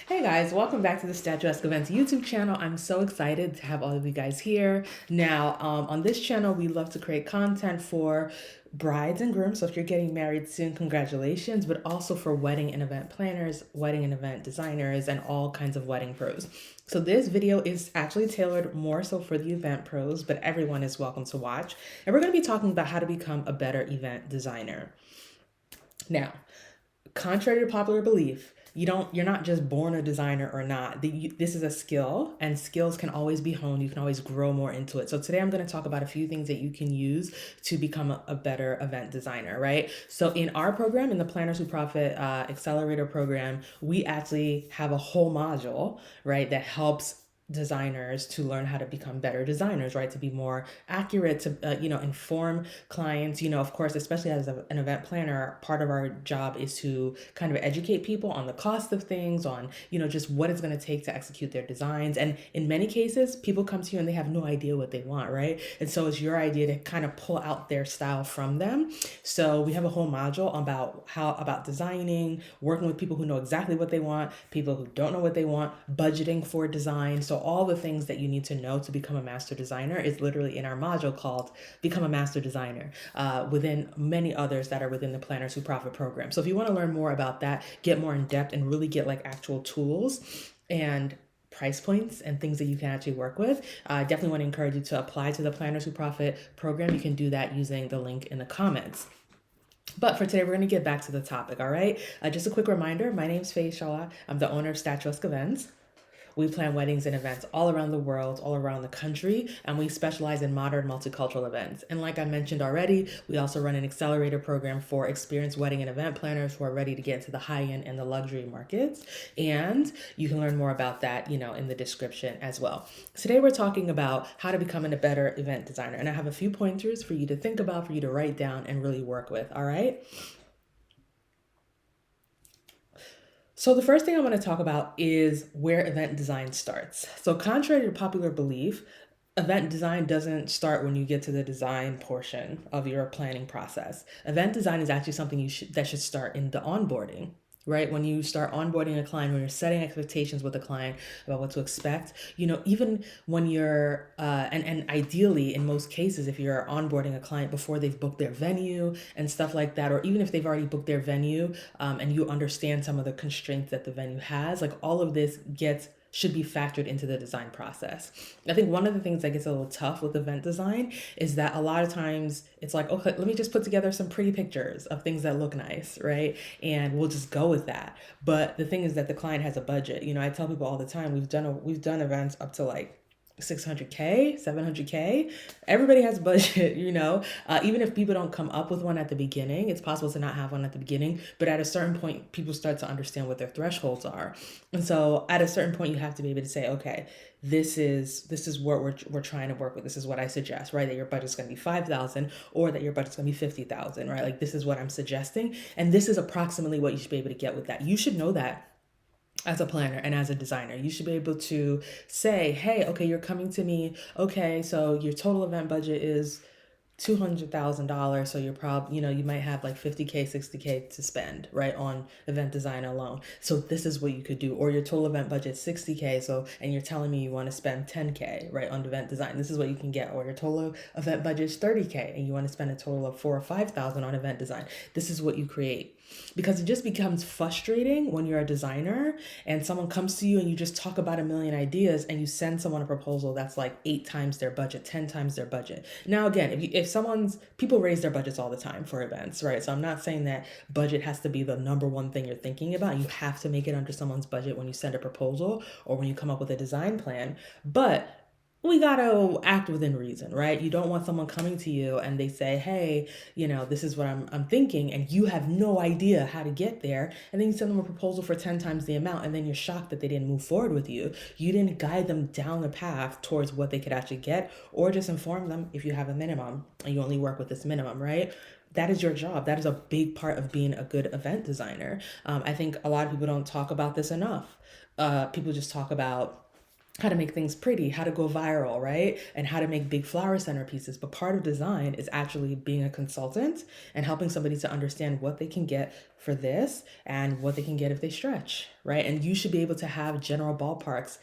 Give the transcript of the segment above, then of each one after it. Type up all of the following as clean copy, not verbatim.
Hey guys, welcome back to the Statuesque Events YouTube channel. I'm so excited to have all of you guys here. Now, on this channel, we love to create content for brides and grooms. So if you're getting married soon, congratulations, but also for wedding and event planners, wedding and event designers, and all kinds of wedding pros. So this video is actually tailored more so for the event pros, but everyone is welcome to watch. And we're going to be talking about how to become a better event designer. Now, contrary to popular belief, you're not just born a designer or not. This is a skill, and skills can always be honed. You can always grow more into it. So today I'm going to talk about a few things that you can use to become a better event designer, right? So in our program, in the Planners Who Profit Accelerator program, we actually have a whole module, right, that helps designers to learn how to become better designers, right? To be more accurate, to inform clients. Of course, especially as an event planner, part of our job is to kind of educate people on the cost of things, on just what it's going to take to execute their designs. And in many cases, people come to you and they have no idea what they want, right? And so it's your idea to kind of pull out their style from them. So we have a whole module about designing, working with people who know exactly what they want, people who don't know what they want, budgeting for design. So all the things that you need to know to become a master designer is literally in our module called Become a Master Designer, within many others that are within the Planners Who Profit program. So if you want to learn more about that, get more in depth and really get like actual tools and price points and things that you can actually work with, I definitely want to encourage you to apply to the Planners Who Profit program. You can do that using the link in the comments. But for today, we're going to get back to the topic, all right? Just a quick reminder, my name's Faye Shaw. I'm the owner of Statuesque Events. We plan weddings and events all around the world, all around the country, and we specialize in modern multicultural events. And like I mentioned already, we also run an accelerator program for experienced wedding and event planners who are ready to get into the high-end and the luxury markets. And you can learn more about that, in the description as well. Today, we're talking about how to become a better event designer. And I have a few pointers for you to think about, for you to write down and really work with, all right? So the first thing I want to talk about is where event design starts. So contrary to popular belief, event design doesn't start when you get to the design portion of your planning process. Event design is actually something that should start in the onboarding, right? When you start onboarding a client, when you're setting expectations with a client about what to expect, even when you're, and ideally in most cases, if you're onboarding a client before they've booked their venue and stuff like that, or even if they've already booked their venue, and you understand some of the constraints that the venue has, like all of this should be factored into the design process. I think one of the things that gets a little tough with event design is that a lot of times it's like, okay, let me just put together some pretty pictures of things that look nice, right? And we'll just go with that. But the thing is that the client has a budget. I tell people all the time, we've done events up to like 600K, 700K. Everybody has a budget, even if people don't come up with one at the beginning, it's possible to not have one at the beginning, but at a certain point, people start to understand what their thresholds are. And so at a certain point, you have to be able to say, okay, this is what we're trying to work with. This is what I suggest, right? That your budget's going to be 5,000 or that your budget's going to be 50,000, right? Like this is what I'm suggesting. And this is approximately what you should be able to get with that. You should know that as a planner and as a designer. You should be able to say, hey, okay, you're coming to me. Okay, so your total event budget is $200,000. So you're probably, you might have like 50K, 60K to spend, right, on event design alone. So this is what you could do. Or your total event budget is 60K. So, and you're telling me you want to spend 10K, right, on event design. This is what you can get. Or your total event budget is 30K and you want to spend a total of 4,000 or 5,000 on event design. This is what you create. Because it just becomes frustrating when you're a designer and someone comes to you and you just talk about a million ideas and you send someone a proposal that's like 8 times their budget, 10 times their budget. Now, again, if people raise their budgets all the time for events, right? So I'm not saying that budget has to be the number one thing you're thinking about. You have to make it under someone's budget when you send a proposal or when you come up with a design plan. But we gotta act within reason, right? You don't want someone coming to you and they say, hey, this is what I'm thinking, and you have no idea how to get there. And then you send them a proposal for 10 times the amount, and then you're shocked that they didn't move forward with you. You didn't guide them down the path towards what they could actually get, or just inform them if you have a minimum and you only work with this minimum, right? That is your job. That is a big part of being a good event designer. I think a lot of people don't talk about this enough. People just talk about how to make things pretty, how to go viral, right? And how to make big flower centerpieces. But part of design is actually being a consultant and helping somebody to understand what they can get for this and what they can get if they stretch, right? And you should be able to have general ballparks,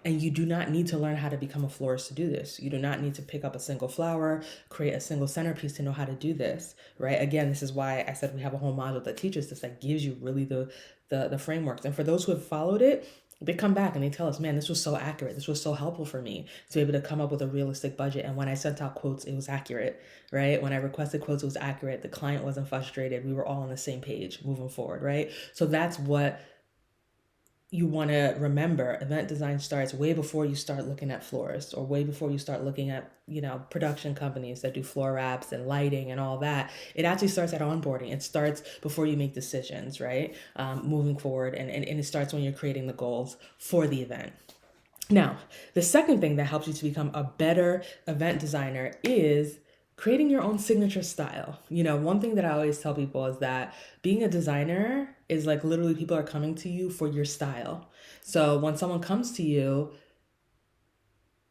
and you do not need to learn how to become a florist to do this. You do not need to pick up a single flower, create a single centerpiece to know how to do this, right? Again, this is why I said we have a whole module that teaches this, that gives you really the frameworks. And for those who have followed it, they come back and they tell us, man, this was so accurate. This was so helpful for me to be able to come up with a realistic budget. And when I sent out quotes, it was accurate, right? When I requested quotes, it was accurate. The client wasn't frustrated. We were all on the same page moving forward, right? So that's what you want to remember. Event design starts way before you start looking at florists, or way before you start looking at, production companies that do floor wraps and lighting and all that. It actually starts at onboarding. It starts before you make decisions, right? Moving forward. And it starts when you're creating the goals for the event. Now, the second thing that helps you to become a better event designer is creating your own signature style. One thing that I always tell people is that being a designer is like literally people are coming to you for your style. So when someone comes to you,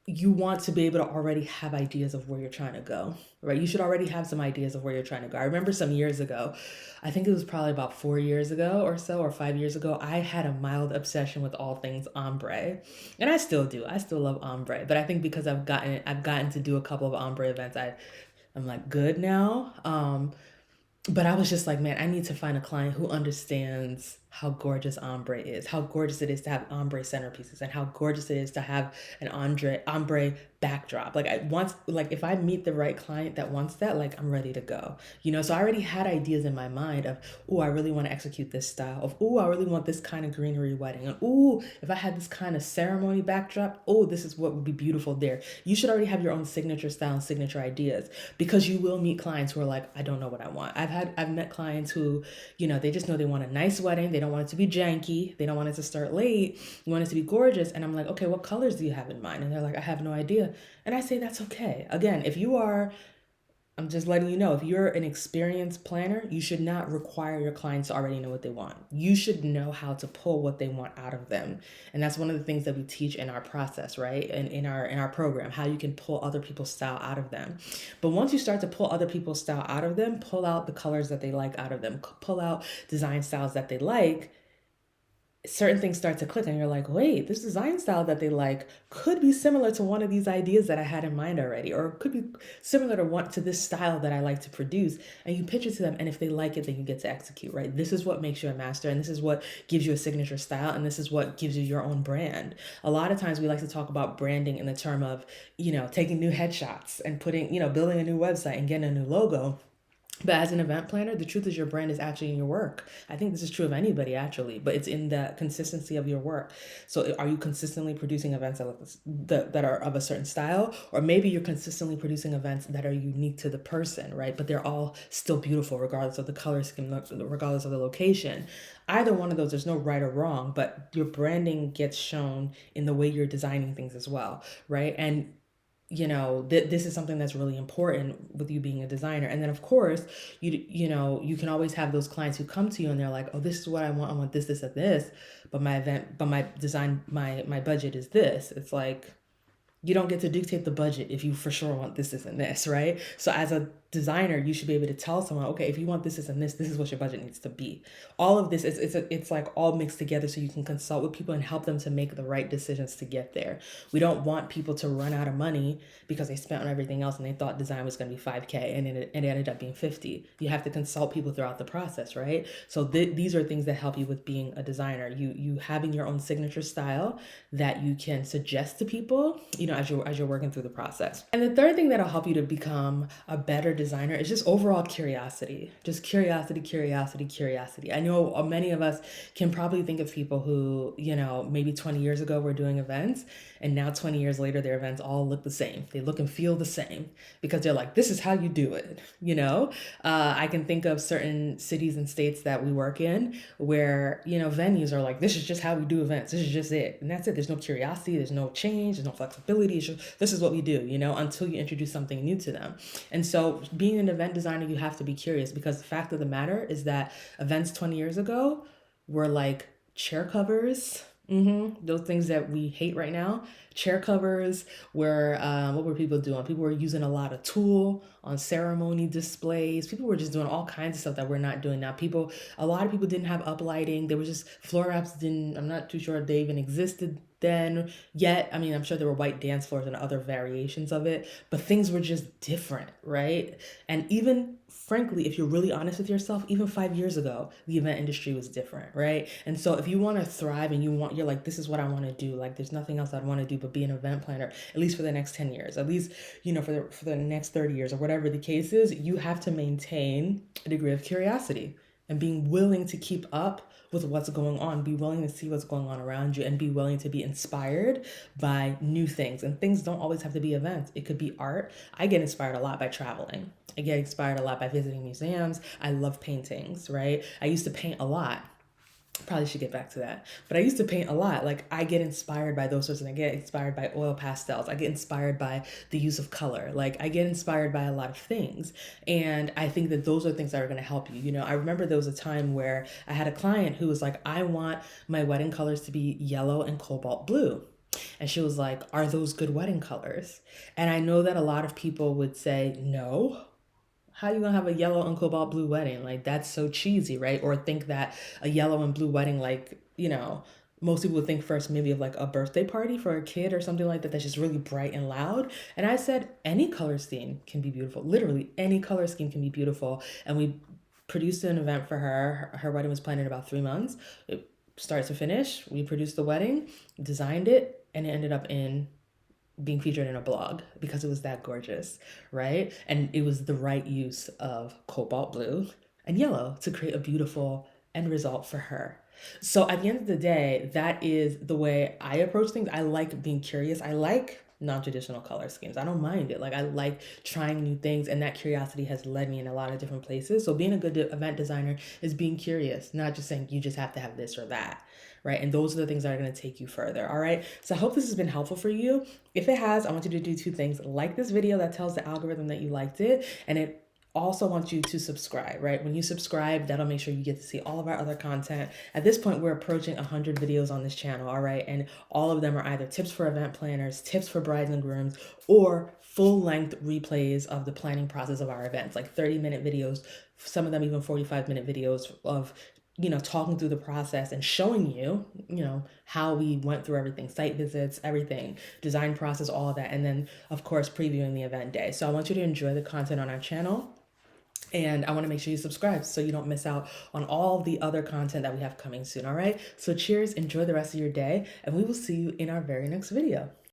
you want to be able to already have ideas of where you're trying to go, right? You should already have some ideas of where you're trying to go. I remember some years ago, I think it was probably about 4 years ago or so, or 5 years ago, I had a mild obsession with all things ombre. And I still do. I still love ombre. But I think because I've gotten to do a couple of ombre events, I'm like good now. But I was just like, man, I need to find a client who understands how gorgeous ombre is, how gorgeous it is to have ombre centerpieces, and how gorgeous it is to have an ombre backdrop. Like if I meet the right client that wants that, like I'm ready to go. So I already had ideas in my mind of, oh, I really want to execute this style, of, oh, I really want this kind of greenery wedding, and oh, if I had this kind of ceremony backdrop, oh, this is what would be beautiful there. You should already have your own signature style and signature ideas, because you will meet clients who are like, I don't know what I want. I've met clients who, they just know they want a nice wedding. They don't want it to be janky. They don't want it to start late. You want it to be gorgeous. And I'm like, okay, what colors do you have in mind? And they're like, I have no idea. And I say, that's okay. Again, I'm just letting you know, if you're an experienced planner, you should not require your clients to already know what they want. You should know how to pull what they want out of them. And that's one of the things that we teach in our process, right? And in our program, how you can pull other people's style out of them. But once you start to pull other people's style out of them, pull out the colors that they like out of them, pull out design styles that they like, certain things start to click, and you're like, wait, this design style that they like could be similar to one of these ideas that I had in mind already, or could be similar to this style that I like to produce. And you pitch it to them, and if they like it, then you get to execute, right? This is what makes you a master, and this is what gives you a signature style, and this is what gives you your own brand. A lot of times we like to talk about branding in the term of, taking new headshots and putting, building a new website and getting a new logo. But as an event planner, the truth is your brand is actually in your work. I think this is true of anybody actually, but it's in the consistency of your work. So are you consistently producing events that are of a certain style? Or maybe you're consistently producing events that are unique to the person, right? But they're all still beautiful regardless of the color scheme, regardless of the location. Either one of those, there's no right or wrong, but your branding gets shown in the way you're designing things as well, right? And this is something that's really important with you being a designer. And then of course, you can always have those clients who come to you and they're like, oh, this is what I want. I want this, and this, but my design, my budget is this. It's like, you don't get to dictate the budget if you for sure want this and this, right? So as a designer, you should be able to tell someone, okay, if you want this and this is what your budget needs to be. All of this it's like all mixed together, so you can consult with people and help them to make the right decisions to get there. We don't want people to run out of money because they spent on everything else and they thought design was going to be 5K and it ended up being 50. You have to consult people throughout the process, right? So these are things that help you with being a designer. You having your own signature style that you can suggest to people, as you're working through the process. And the third thing that'll help you to become a better designer is just overall curiosity. Just curiosity, curiosity, curiosity. I know many of us can probably think of people who, maybe 20 years ago were doing events, and now 20 years later, their events all look the same. They look and feel the same because they're like, this is how you do it. I can think of certain cities and states that we work in where, venues are like, this is just how we do events. This is just it. And that's it. There's no curiosity. There's no change. There's no flexibility. This is what we do, until you introduce something new to them. And so being an event designer, you have to be curious, because the fact of the matter is that events 20 years ago were like chair covers, Those things that we hate right now. Chair covers were, what were people doing? People were using a lot of tulle on ceremony displays. People were just doing all kinds of stuff that we're not doing now. A lot of people didn't have uplighting. There was just floor wraps didn't, I'm not too sure if they even existed then yet. I mean, I'm sure there were white dance floors and other variations of it, but things were just different, right? And even frankly, if you're really honest with yourself, even 5 years ago, the event industry was different, right? And so if you want to thrive and you're like, this is what I want to do, like there's nothing else I'd want to do but be an event planner, at least for the next 10 years, at least, for the next 30 years or whatever the case is, you have to maintain a degree of curiosity and being willing to keep up with what's going on, be willing to see what's going on around you, and be willing to be inspired by new things. And things don't always have to be events, it could be art. I get inspired a lot by traveling. I get inspired a lot by visiting museums. I love paintings, right? I used to paint a lot. Probably should get back to that. But I used to paint a lot. Like I get inspired by those sorts of things. I get inspired by oil pastels. I get inspired by the use of color. Like I get inspired by a lot of things. And I think that those are things that are going to help you. I remember there was a time where I had a client who was like, I want my wedding colors to be yellow and cobalt blue. And she was like, are those good wedding colors? And I know that a lot of people would say, no, how you gonna have a yellow and cobalt blue wedding? Like that's so cheesy, right? Or think that a yellow and blue wedding, like, most people would think first maybe of like a birthday party for a kid or something like that that's just really bright and loud. And I said any color scheme can be beautiful. Literally any color scheme can be beautiful. And we produced an event for her. Her wedding was planned in about 3 months. It, start to finish, we produced the wedding, designed it, and it ended up in being featured in a blog because it was that gorgeous, right? And it was the right use of cobalt blue and yellow to create a beautiful end result for her. So at the end of the day, that is the way I approach things. I like being curious. I like non-traditional color schemes. I don't mind it. Like I like trying new things, and that curiosity has led me in a lot of different places. So being a good event designer is being curious, not just saying you just have to have this or that, right? And those are the things that are going to take you further. All right. So I hope this has been helpful for you. If it has, I want you to do two things. Like this video, that tells the algorithm that you liked it, and it also wants you to subscribe, right? When you subscribe, that'll make sure you get to see all of our other content. At this point, we're approaching 100 videos on this channel, all right? And all of them are either tips for event planners, tips for brides and grooms, or full-length replays of the planning process of our events, like 30-minute videos, some of them even 45-minute videos of talking through the process and showing you, how we went through everything, site visits, everything, design process, all of that. And then, of course, previewing the event day. So I want you to enjoy the content on our channel. And I want to make sure you subscribe so you don't miss out on all the other content that we have coming soon. All right. So cheers. Enjoy the rest of your day. And we will see you in our very next video.